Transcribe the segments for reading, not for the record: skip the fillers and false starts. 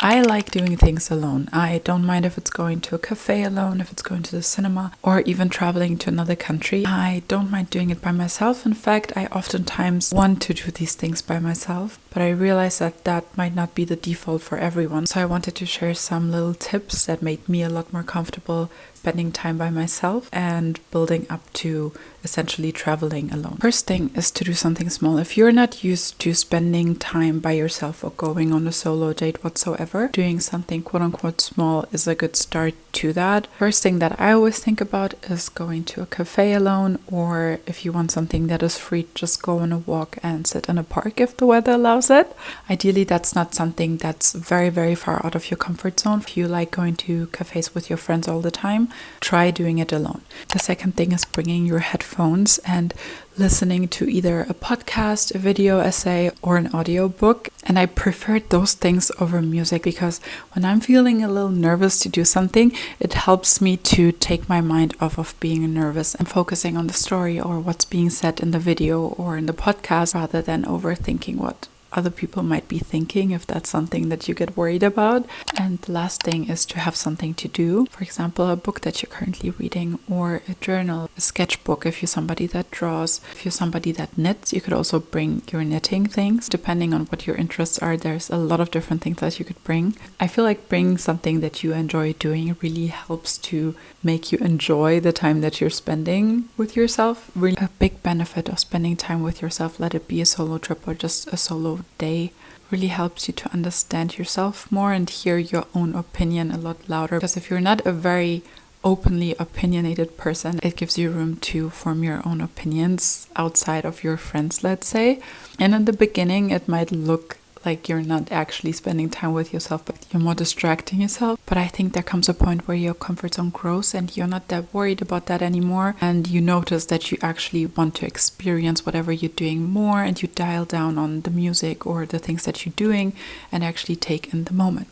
I like doing things alone. I don't mind if it's going to a cafe alone, if it's going to the cinema, or even traveling to another country. I don't mind doing it by myself. In fact, I oftentimes want to do these things by myself, but I realize that that might not be the default for everyone. So I wanted to share some little tips that made me a lot more comfortable spending time by myself and building up to essentially traveling alone. First thing is to do something small. If you're not used to spending time by yourself or going on a solo date whatsoever, doing something quote unquote small is a good start to that. First thing that I always think about is going to a cafe alone, or if you want something that is free, just go on a walk and sit in a park if the weather allows it. Ideally, that's not something that's very, very far out of your comfort zone. If you like going to cafes with your friends all the time, try doing it alone. The second thing is bringing your headphones and listening to either a podcast, a video essay, or an audiobook. And I preferred those things over music because when I'm feeling a little nervous to do something, it helps me to take my mind off of being nervous and focusing on the story or what's being said in the video or in the podcast rather than overthinking what other people might be thinking, if that's something that you get worried about. And the last thing is to have something to do. For example, a book that you're currently reading, or a journal, a sketchbook if you're somebody that draws. If you're somebody that knits, you could also bring your knitting things. Depending on what your interests are, there's a lot of different things that you could bring. I feel like bringing something that you enjoy doing really helps to make you enjoy the time that you're spending with yourself. Really a big benefit of spending time with yourself, let it be a solo trip or just a solo day, really helps you to understand yourself more and hear your own opinion a lot louder. Because if you're not a very openly opinionated person, it gives you room to form your own opinions outside of your friends, let's say. And in the beginning, it might look like you're not actually spending time with yourself, but you're more distracting yourself. But I think there comes a point where your comfort zone grows and you're not that worried about that anymore. And you notice that you actually want to experience whatever you're doing more, and you dial down on the music or the things that you're doing and actually take in the moment.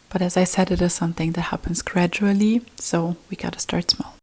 But as I said, it is something that happens gradually, so we gotta start small.